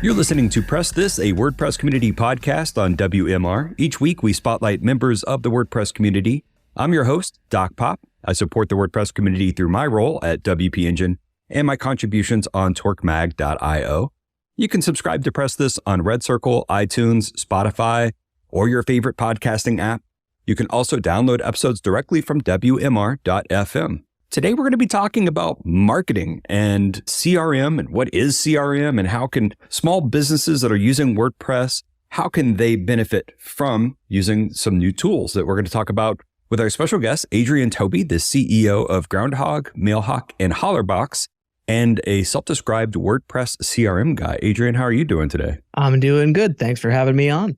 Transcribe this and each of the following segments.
You're listening to Press This, a WordPress community podcast on WMR. Each week, we spotlight members of the WordPress community. I'm your host, Doc Pop. I support the WordPress community through my role at WP Engine and my contributions on torquemag.io. You can subscribe to Press This on Red Circle, iTunes, Spotify, or your favorite podcasting app. You can also download episodes directly from WMR.fm. Today, we're going to be talking about marketing and CRM and what is CRM and how can small businesses that are using WordPress, how can they benefit from using some new tools that we're going to talk about with our special guest, Adrian Tobey, the CEO of Groundhogg, Mailhawk, and Hollerbox, and a self-described WordPress CRM guy. Adrian, how are you doing today? I'm doing good. Thanks for having me on.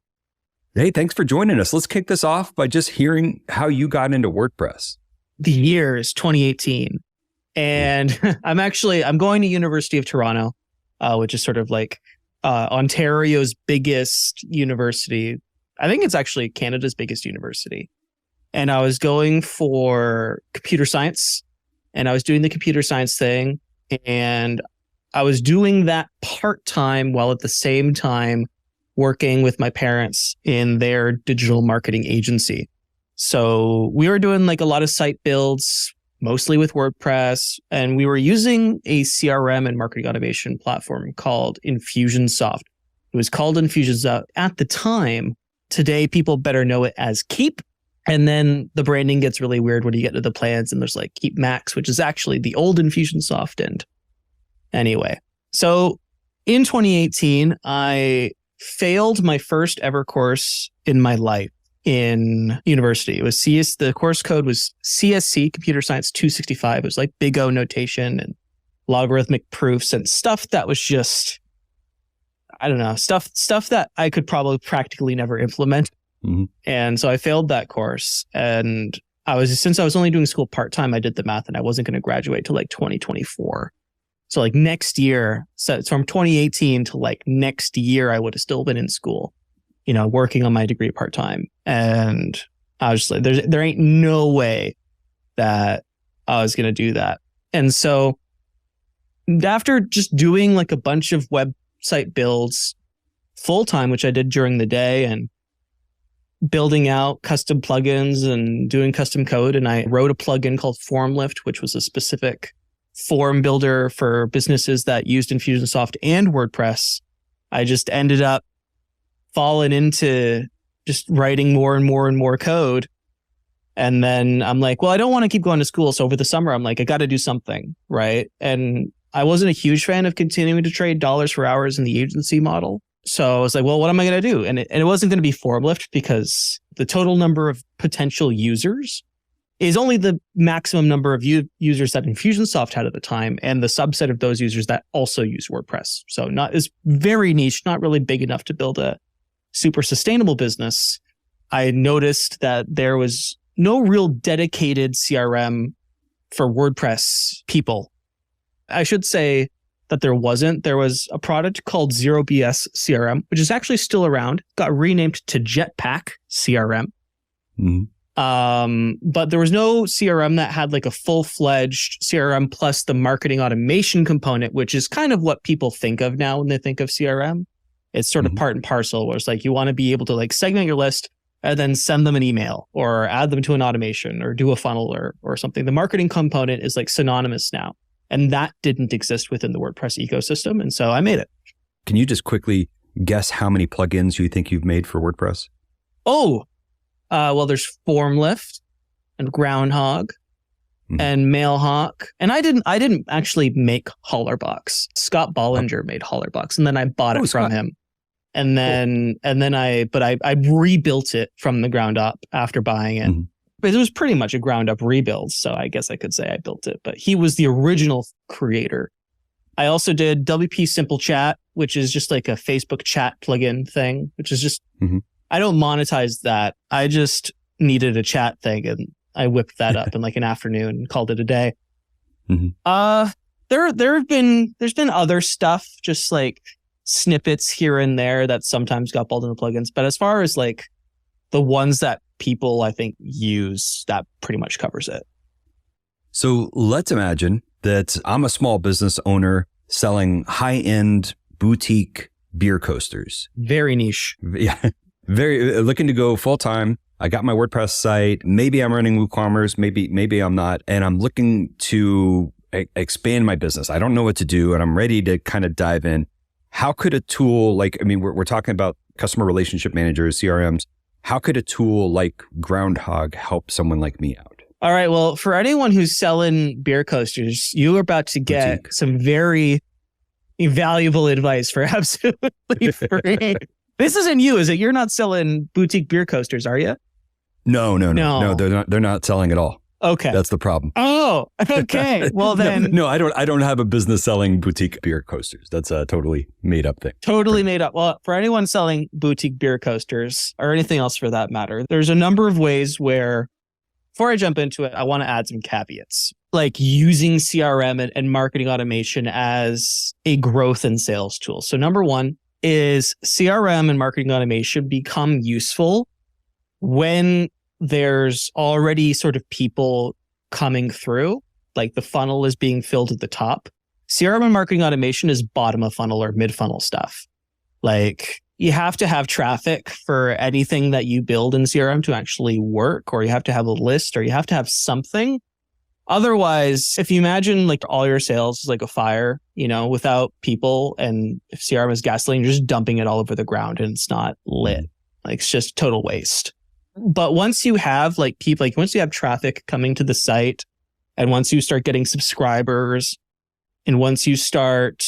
Hey, thanks for joining us. Let's kick this off by just hearing how you got into WordPress. The year is 2018, and I'm going to University of Toronto, which is sort of like Ontario's biggest university. I think it's actually Canada's biggest university. And I was going for computer science, and I was doing the computer science thing, and I was doing that part-time while at the same time working with my parents in their digital marketing agency. So we were doing like a lot of site builds, mostly with WordPress, and we were using a CRM and marketing automation platform called Infusionsoft. It was called Infusionsoft at the time. Today, people better know it as Keep. And then the branding gets really weird when you get to the plans, and there's like Keep Max, which is actually the old Infusionsoft. And anyway, so in 2018, I failed my first ever course in my life in university. It was the course code was CSC, Computer Science 265. It was like big O notation and logarithmic proofs and stuff that was just, I don't know, stuff that I could probably practically never implement. Mm-hmm. And so I failed that course. And since I was only doing school part-time, I did the math and I wasn't going to graduate till like 2024. So like next year, so from 2018 to like next year, I would have still been in school, working on my degree part-time. And I was just like, there ain't no way that I was going to do that. And so after just doing like a bunch of website builds full-time, which I did during the day, and building out custom plugins and doing custom code, and I wrote a plugin called FormLift, which was a specific form builder for businesses that used Infusionsoft and WordPress. I just ended up fallen into just writing more and more and more code. And then I'm like, well, I don't want to keep going to school. So over the summer, I'm like, I got to do something, right? And I wasn't a huge fan of continuing to trade dollars for hours in the agency model. So I was like, well, what am I going to do? And it wasn't going to be FormLift because the total number of potential users is only the maximum number of users that Infusionsoft had at the time, and the subset of those users that also use WordPress. So it's very niche, not really big enough to build a super sustainable business. I noticed that there was no real dedicated CRM for WordPress people. I should say that there wasn't. There was a product called ZeroBS CRM, which is actually still around, got renamed to Jetpack CRM. Mm-hmm. But there was no CRM that had like a full-fledged CRM plus the marketing automation component, which is kind of what people think of now when they think of CRM. It's sort of part and parcel, where it's like you want to be able to like segment your list and then send them an email or add them to an automation or do a funnel or something. The marketing component is like synonymous now. And that didn't exist within the WordPress ecosystem. And so I made it. Can you just quickly guess how many plugins you think you've made for WordPress? Well, there's FormLift and Groundhogg and Mailhawk. And I didn't actually make Hollerbox. Scott Bollinger made Hollerbox, and then I bought it from him. And then I rebuilt it from the ground up after buying it. Mm-hmm. But it was pretty much a ground up rebuild. So I guess I could say I built it, but he was the original creator. I also did WP Simple Chat, which is just like a Facebook chat plugin thing, which is just, I don't monetize that. I just needed a chat thing, and I whipped that up in like an afternoon and called it a day. Mm-hmm. There's been other stuff, just like snippets here and there that sometimes got pulled into plugins. But as far as like the ones that people, I think, use, that pretty much covers it. So let's imagine that I'm a small business owner selling high-end boutique beer coasters. Very niche. Yeah. Very looking to go full time. I got my WordPress site. Maybe I'm running WooCommerce. Maybe I'm not. And I'm looking to expand my business. I don't know what to do, and I'm ready to kind of dive in. How could a tool like, I mean, we're talking about customer relationship managers, CRMs. How could a tool like Groundhogg help someone like me out? All right. Well, for anyone who's selling beer coasters, you are about to get Boutique. some very valuable advice for absolutely free. This isn't you, is it? You're not selling boutique beer coasters, are you? No. They're not selling at all. Okay. That's the problem. Oh, okay. Well then. No, I don't have a business selling boutique beer coasters. That's a totally made up thing. Totally made up. Well, for anyone selling boutique beer coasters or anything else for that matter, there's a number of ways where, before I jump into it, I want to add some caveats, like using CRM and marketing automation as a growth and sales tool. So number one is CRM and marketing automation become useful when there's already sort of people coming through, like the funnel is being filled at the top. CRM and marketing automation is bottom of funnel or mid funnel stuff. Like you have to have traffic for anything that you build in CRM to actually work, or you have to have a list, or you have to have something. Otherwise, if you imagine like all your sales is like a fire, without people, and if CRM is gasoline, you're just dumping it all over the ground and it's not lit. Like it's just total waste. But once you have like people, like once you have traffic coming to the site, and once you start getting subscribers, and once you start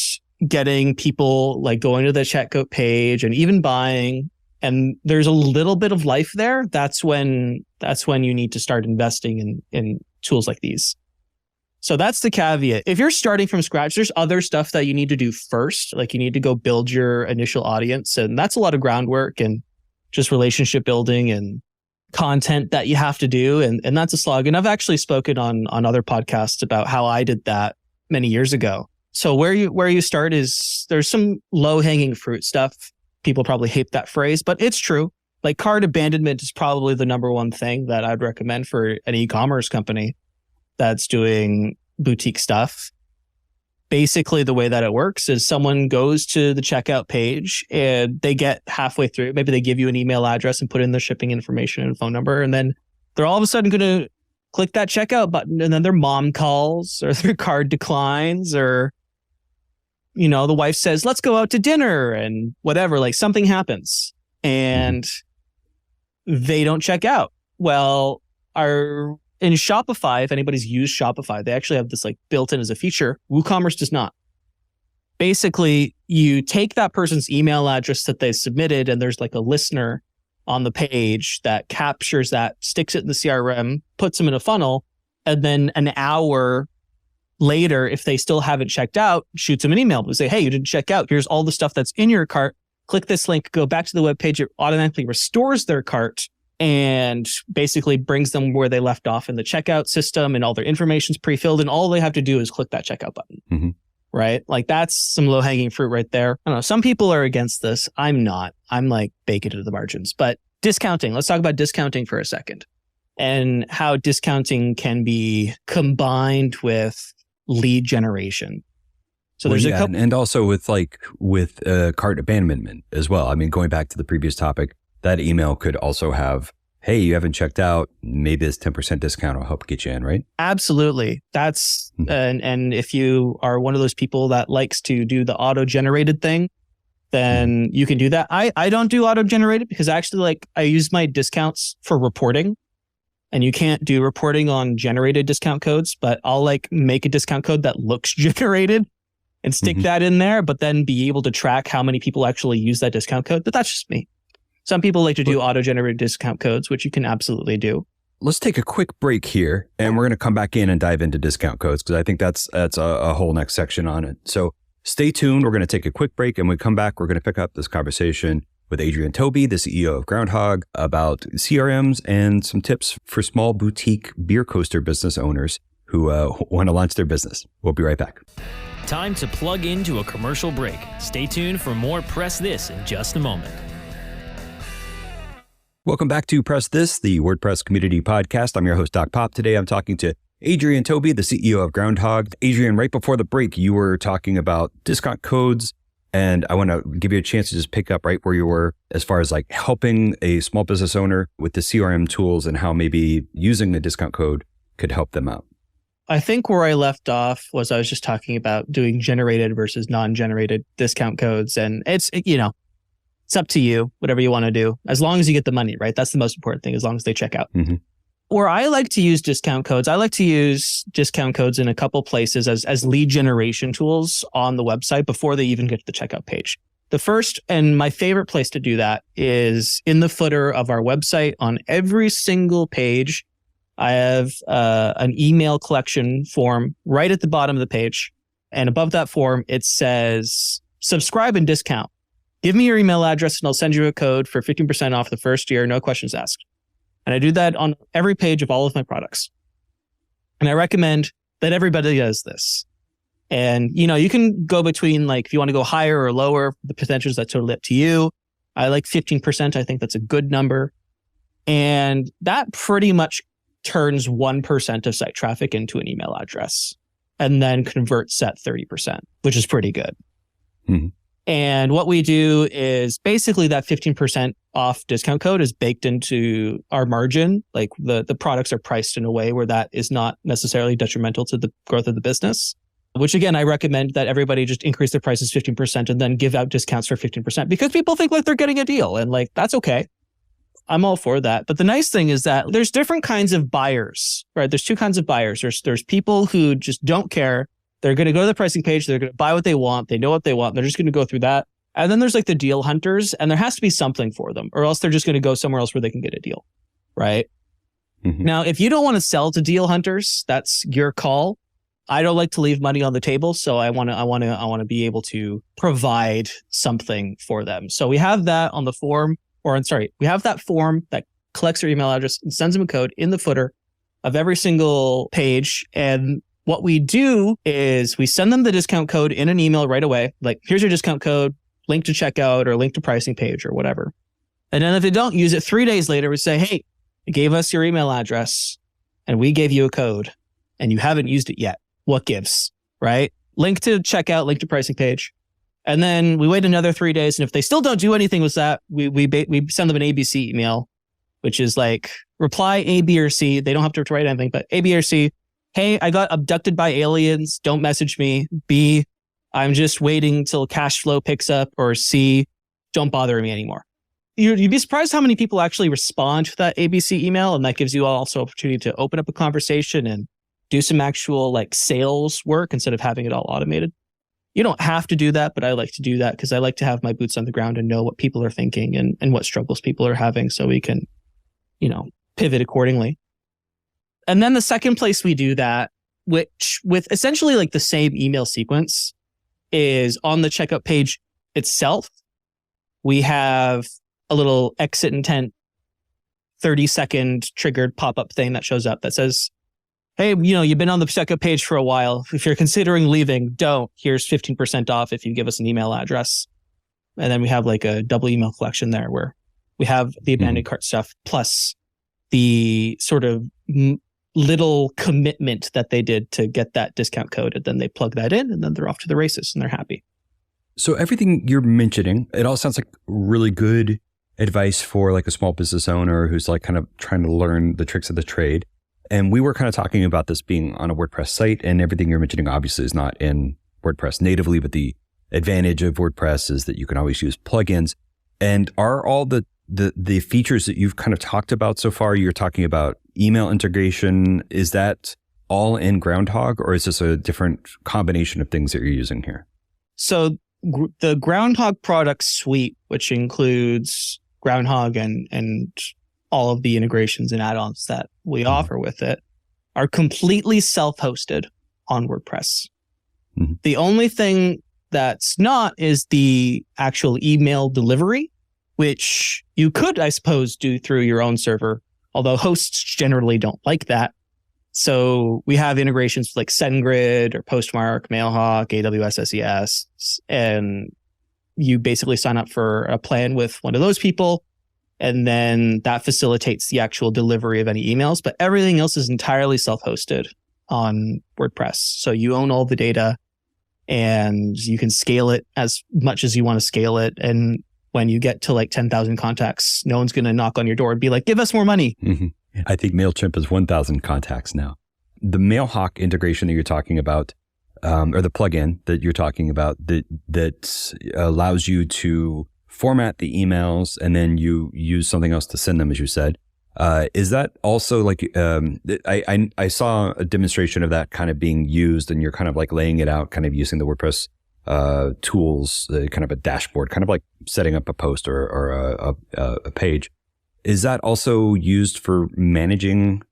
getting people like going to the checkout page and even buying, and there's a little bit of life there, that's when you need to start investing in tools like these. So that's the caveat. If you're starting from scratch, there's other stuff that you need to do first. Like you need to go build your initial audience, and that's a lot of groundwork and just relationship building and content that you have to do. And that's a slog. And I've actually spoken on other podcasts about how I did that many years ago. So where you start is there's some low hanging fruit stuff. People probably hate that phrase, but it's true. Like cart abandonment is probably the number one thing that I'd recommend for an e-commerce company that's doing boutique stuff. Basically, the way that it works is someone goes to the checkout page and they get halfway through. Maybe they give you an email address and put in their shipping information and phone number. And then they're all of a sudden going to click that checkout button, and then their mom calls or their card declines, or, the wife says, let's go out to dinner and whatever, like something happens and they don't check out. Well, in Shopify, if anybody's used Shopify, they actually have this like built in as a feature. WooCommerce does not. Basically, you take that person's email address that they submitted, and there's like a listener on the page that captures that, sticks it in the CRM, puts them in a funnel, and then an hour later, if they still haven't checked out, shoots them an email to say, hey, you didn't check out. Here's all the stuff that's in your cart. Click this link, go back to the web page. It automatically restores their cart and basically brings them where they left off in the checkout system, and all their information's pre-filled, and all they have to do is click that checkout button, right? Like that's some low-hanging fruit right there. I don't know. Some people are against this. I'm not. I'm like bacon to the margins. But discounting, let's talk about discounting for a second and how discounting can be combined with lead generation. So there's a couple, and also with cart abandonment as well. I mean, going back to the previous topic, that email could also have, hey, you haven't checked out, maybe this 10% discount will help get you in, right? Absolutely. That's, and if you are one of those people that likes to do the auto-generated thing, then you can do that. I don't do auto-generated because actually I use my discounts for reporting, and you can't do reporting on generated discount codes, but I'll make a discount code that looks generated and stick that in there, but then be able to track how many people actually use that discount code. But that's just me. Some people like to do auto-generated discount codes, which you can absolutely do. Let's take a quick break here, and we're going to come back in and dive into discount codes, because I think that's a whole next section on it. So stay tuned. We're going to take a quick break, and when we come back, we're going to pick up this conversation with Adrian Tobey, the CEO of Groundhogg, about CRMs and some tips for small boutique beer coaster business owners who want to launch their business. We'll be right back. Time to plug into a commercial break. Stay tuned for more Press This in just a moment. Welcome back to Press This, the WordPress community podcast. I'm your host, Doc Pop. Today, I'm talking to Adrian Tobey, the CEO of Groundhogg. Adrian, right before the break, you were talking about discount codes And I want to give you a chance to just pick up right where you were as far as like helping a small business owner with the CRM tools and how maybe using the discount code could help them out. I think where I left off was I was just talking about doing generated versus non-generated discount codes. And it's up to you, whatever you want to do, as long as you get the money, right? That's the most important thing, as long as they check out. Mm-hmm. Where I like to use discount codes, I like to use discount codes in a couple places as lead generation tools on the website before they even get to the checkout page. The first and my favorite place to do that is in the footer of our website. On every single page, I have an email collection form right at the bottom of the page. And above that form, it says, subscribe and discount. Give me your email address and I'll send you a code for 15% off the first year, no questions asked. And I do that on every page of all of my products. And I recommend that everybody does this. And, you can go between, like, if you want to go higher or lower, the percentages, that's totally up to you. I like 15%. I think that's a good number. And that pretty much turns 1% of site traffic into an email address and then converts at 30%, which is pretty good. Mm-hmm. And what we do is basically that 15% off discount code is baked into our margin. Like the products are priced in a way where that is not necessarily detrimental to the growth of the business, which again, I recommend that everybody just increase their prices 15% and then give out discounts for 15% because people think like they're getting a deal and like, that's okay. I'm all for that. But the nice thing is that there's different kinds of buyers, right? There's two kinds of buyers. There's people who just don't care. They're going to go to the pricing page. They're going to buy what they want. They know what they want. They're just going to go through that. And then there's like the deal hunters, and there has to be something for them, or else they're just going to go somewhere else where they can get a deal, right? Mm-hmm. Now, if you don't want to sell to deal hunters, that's your call. I don't like to leave money on the table, so I want to be able to provide something for them. So we have that on the form, we have that form that collects their email address and sends them a code in the footer of every single page. And what we do is we send them the discount code in an email right away. Like, here's your discount code, link to checkout or link to pricing page or whatever. And then if they don't use it 3 days later, we say, hey, you gave us your email address and we gave you a code and you haven't used it yet. What gives, right? Link to checkout, link to pricing page. And then we wait another 3 days. And if they still don't do anything with that, we send them an ABC email, which is like reply A, B, or C. They don't have to write anything, but A, B, or C. Hey, I got abducted by aliens. Don't message me. B, I'm just waiting till cash flow picks up. Or C, don't bother me anymore. You'd be surprised how many people actually respond to that ABC email. And that gives you also opportunity to open up a conversation and do some actual like sales work instead of having it all automated. You don't have to do that, but I like to do that because I like to have my boots on the ground and know what people are thinking and what struggles people are having so we can, pivot accordingly. And then the second place we do that, which with essentially like the same email sequence, is on the checkout page itself. We have a little exit intent 30-second triggered pop-up thing that shows up that says, hey, you've been on the checkout page for a while. If you're considering leaving, don't. Here's 15% off if you give us an email address. And then we have like a double email collection there where we have the abandoned cart stuff plus the sort of little commitment that they did to get that discount code. And then they plug that in and then they're off to the races and they're happy. So everything you're mentioning, it all sounds like really good advice for like a small business owner who's like kind of trying to learn the tricks of the trade. And we were kind of talking about this being on a WordPress site, and everything you're mentioning obviously is not in WordPress natively, but the advantage of WordPress is that you can always use plugins. And are all the features that you've kind of talked about so far, you're talking about email integration, is that all in Groundhogg, or is this a different combination of things that you're using here? So the Groundhogg product suite, which includes Groundhogg and all of the integrations and add-ons that we offer with it, are completely self-hosted on WordPress. Mm-hmm. The only thing that's not is the actual email delivery, which you could, I suppose, do through your own server, although hosts generally don't like that. So we have integrations like SendGrid or Postmark, Mailhawk, AWS SES, and you basically sign up for a plan with one of those people. And then that facilitates the actual delivery of any emails. But everything else is entirely self-hosted on WordPress. So you own all the data. and you can scale it as much as you want to scale it. And when you get to like 10,000 contacts, no one's going to knock on your door and be like, give us more money. Mm-hmm. I think MailChimp is 1,000 contacts now. The Mailhawk integration that you're talking about, or the plugin that you're talking about that allows you to format the emails and then you use something else to send them, as you said. Is that also like, I saw a demonstration of that kind of being used, and you're kind of like laying it out, kind of using the WordPress tools, kind of a dashboard, kind of like setting up a post or a page. Is that also used for managing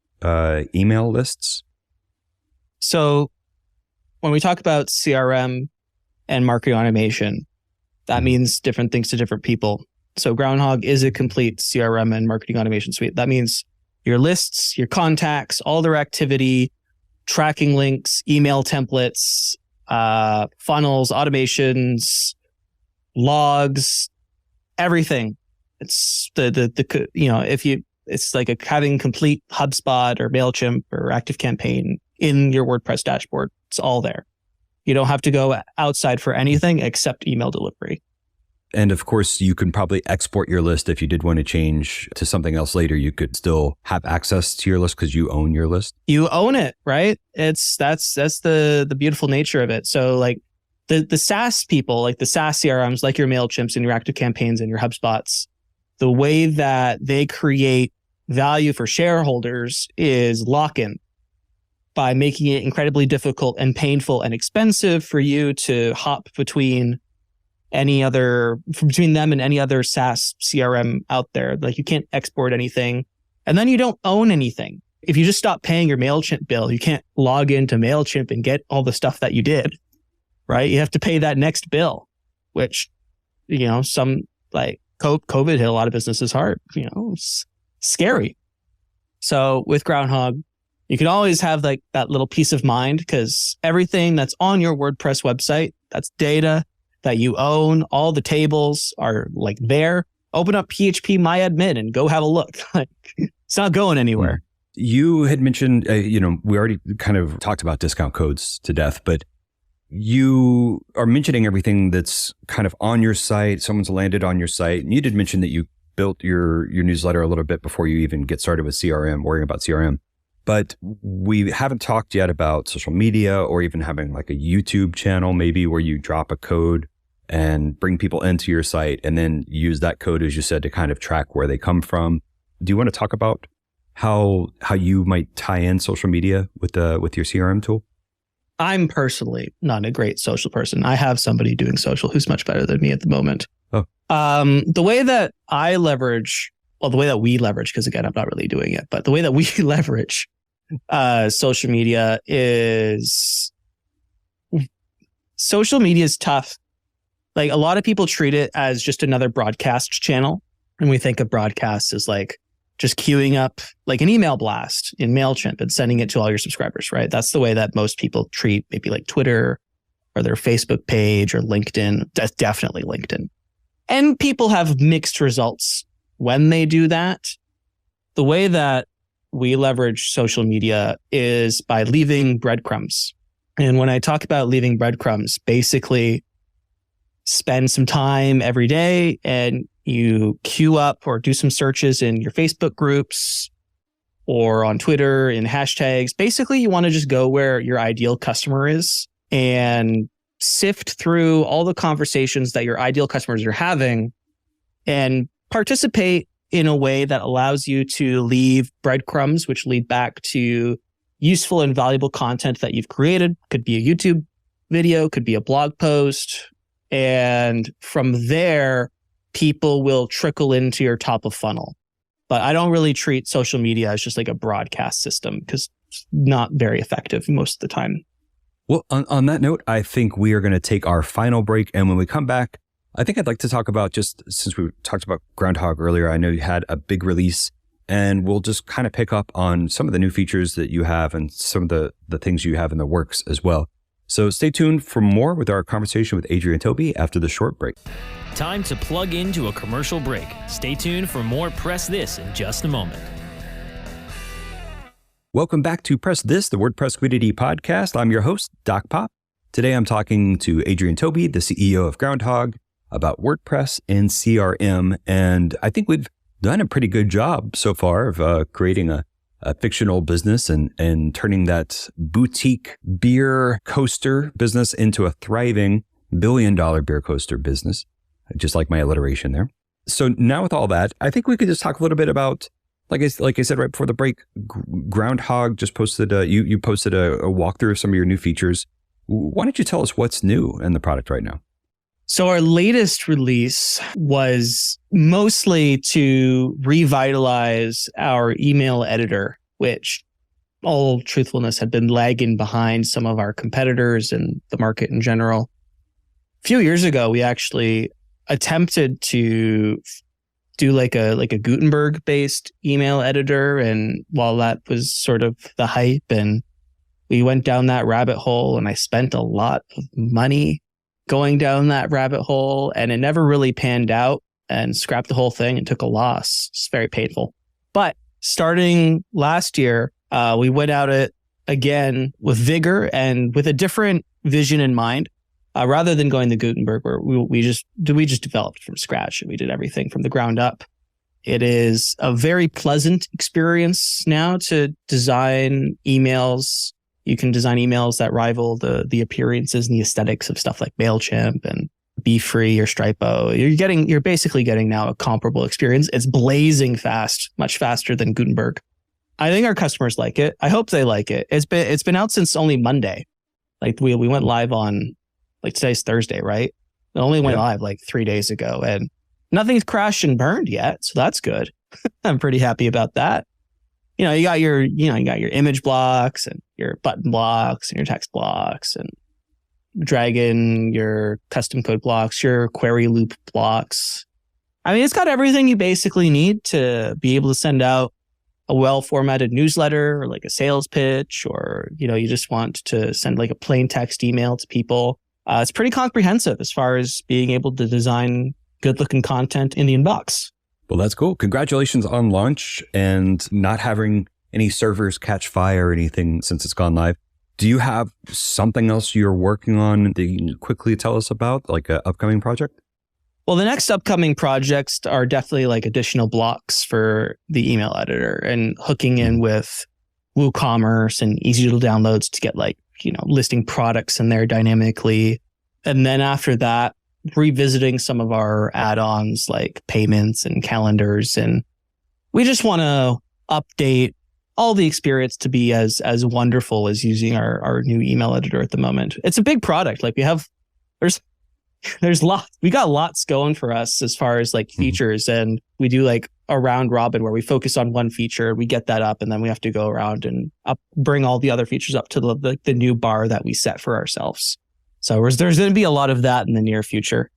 email lists? So when we talk about CRM and marketing automation, that means different things to different people. So Groundhogg is a complete CRM and marketing automation suite. That means your lists, your contacts, all their activity, tracking links, email templates, funnels, automations, logs, everything. It's it's like having complete HubSpot or MailChimp or ActiveCampaign in your WordPress dashboard. It's all there. You don't have to go outside for anything except email delivery. And of course, you can probably export your list. If you did want to change to something else later, you could still have access to your list because you own your list. You own it, right? That's the beautiful nature of it. So like the SaaS people, like the SaaS CRMs, like your MailChimps and your ActiveCampaigns and your HubSpots, the way that they create value for shareholders is lock-in, by making it incredibly difficult and painful and expensive for you to hop between them and any other SaaS CRM out there. Like you can't export anything, and then you don't own anything. If you just stop paying your MailChimp bill, you can't log into MailChimp and get all the stuff that you did, right? You have to pay that next bill, which, some like COVID hit a lot of businesses hard, it's scary. So with Groundhogg, you can always have like that little peace of mind, because everything that's on your WordPress website, that's data that you own. All the tables are like there. Open up PHP MyAdmin and go have a look. It's not going anywhere. You had mentioned, we already kind of talked about discount codes to death, but you are mentioning everything that's kind of on your site. Someone's landed on your site. And you did mention that you built your newsletter a little bit before you even get started with CRM, worrying about CRM. But we haven't talked yet about social media, or even having like a YouTube channel, maybe, where you drop a code and bring people into your site and then use that code, as you said, to kind of track where they come from. Do you want to talk about how you might tie in social media with your CRM tool? I'm personally not a great social person. I have somebody doing social who's much better than me at the moment. Oh. The way that we leverage, because again, I'm not really doing it, but the way that we leverage social media is tough. Like a lot of people treat it as just another broadcast channel. And we think of broadcasts as like just queuing up like an email blast in MailChimp and sending it to all your subscribers, right? That's the way that most people treat maybe like Twitter or their Facebook page or LinkedIn. That's definitely LinkedIn. And people have mixed results when they do that. The way that we leverage social media is by leaving breadcrumbs. And when I talk about leaving breadcrumbs, basically spend some time every day and you queue up or do some searches in your Facebook groups or on Twitter in hashtags. Basically, you want to just go where your ideal customer is and sift through all the conversations that your ideal customers are having and participate in a way that allows you to leave breadcrumbs, which lead back to useful and valuable content that you've created. Could be a YouTube video, could be a blog post. And from there, people will trickle into your top of funnel. But I don't really treat social media as just like a broadcast system, because it's not very effective most of the time. Well, on that note, I think we are going to take our final break. And when we come back, I think I'd like to talk about, just since we talked about Groundhogg earlier, I know you had a big release, and we'll just kind of pick up on some of the new features that you have and some of the things you have in the works as well. So stay tuned for more with our conversation with Adrian and Tobey after the short break. Time to plug into a commercial break. Stay tuned for more Press This in just a moment. Welcome back to Press This, the WordPress Community Podcast. I'm your host, Doc Pop. Today, I'm talking to Adrian Tobey, the CEO of Groundhogg, about WordPress and CRM. And I think we've done a pretty good job so far of creating a fictional business and turning that boutique beer coaster business into a thriving billion-dollar beer coaster business, just like my alliteration there. So now with all that, I think we could just talk a little bit about, like I said right before the break, Groundhogg just posted, you posted a walkthrough of some of your new features. Why don't you tell us what's new in the product right now? So our latest release was mostly to revitalize our email editor, which, all truthfulness, had been lagging behind some of our competitors and the market in general. A few years ago, we actually attempted to do like a Gutenberg-based email editor, and while that was sort of the hype, and we went down that rabbit hole, and I spent a lot of money going down that rabbit hole, and it never really panned out, and scrapped the whole thing and took a loss. It's very painful. But starting last year, we went at it again with vigor and with a different vision in mind. Rather than going the Gutenberg, where we just developed from scratch and we did everything from the ground up. It is a very pleasant experience now to design emails. You can design emails that rival the appearances and the aesthetics of stuff like MailChimp and BeFree or Stripo. You're basically getting now a comparable experience. It's blazing fast, much faster than Gutenberg. I think our customers like it. I hope they like it. It's been out since only Monday. Like we went live on, like, today's Thursday, right? It only went live like 3 days ago, and nothing's crashed and burned yet. So that's good. I'm pretty happy about that. You got your image blocks and your button blocks and your text blocks and dragging your custom code blocks, your query loop blocks. I mean, it's got everything you basically need to be able to send out a well-formatted newsletter or like a sales pitch, or, you just want to send like a plain text email to people. It's pretty comprehensive as far as being able to design good-looking content in the inbox. Well, that's cool. Congratulations on launch and not having any servers catch fire or anything since it's gone live. Do you have something else you're working on that you can quickly tell us about, like an upcoming project? Well, the next upcoming projects are definitely like additional blocks for the email editor and hooking in with WooCommerce and easy to downloads to get listing products in there dynamically. And then after that, revisiting some of our add-ons like payments and calendars. And we just want to update all the experience to be as wonderful as using our new email editor at the moment. It's a big product. Like there's lots. We got lots going for us as far as like features, and we do like a round robin where we focus on one feature, we get that up, and then we have to go around and bring all the other features up to the new bar that we set for ourselves. So there's going to be a lot of that in the near future.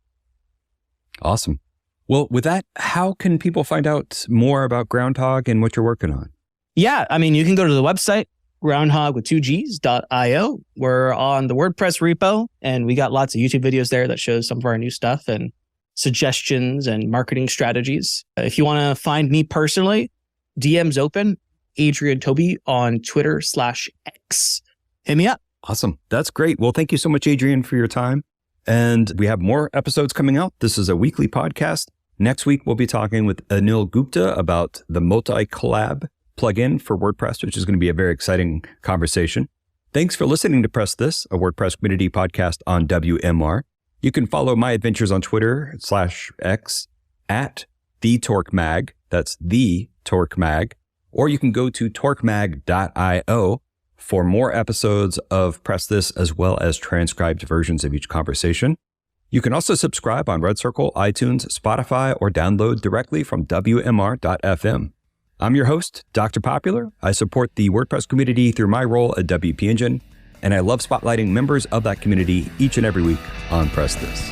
Awesome. Well, with that, how can people find out more about Groundhogg and what you're working on? Yeah, I mean, you can go to the website, Groundhogg with 2Gs.io. We're on the WordPress repo, and we got lots of YouTube videos there that shows some of our new stuff and suggestions and marketing strategies. If you want to find me personally, DM's open, Adrian Tobey on Twitter/X. Hit me up. Awesome. That's great. Well, thank you so much, Adrian, for your time. And we have more episodes coming out. This is a weekly podcast. Next week, we'll be talking with Anil Gupta about the multi-collab plugin for WordPress, which is going to be a very exciting conversation. Thanks for listening to Press This, a WordPress community podcast on WMR. You can follow my adventures on Twitter/X at @TheTorqueMag. That's @TheTorqueMag. Or you can go to torquemag.io for more episodes of Press This, as well as transcribed versions of each conversation. You can also subscribe on Red Circle, iTunes, Spotify, or download directly from WMR.fm. I'm your host, Dr. Popular. I support the WordPress community through my role at WP Engine, and I love spotlighting members of that community each and every week on Press This.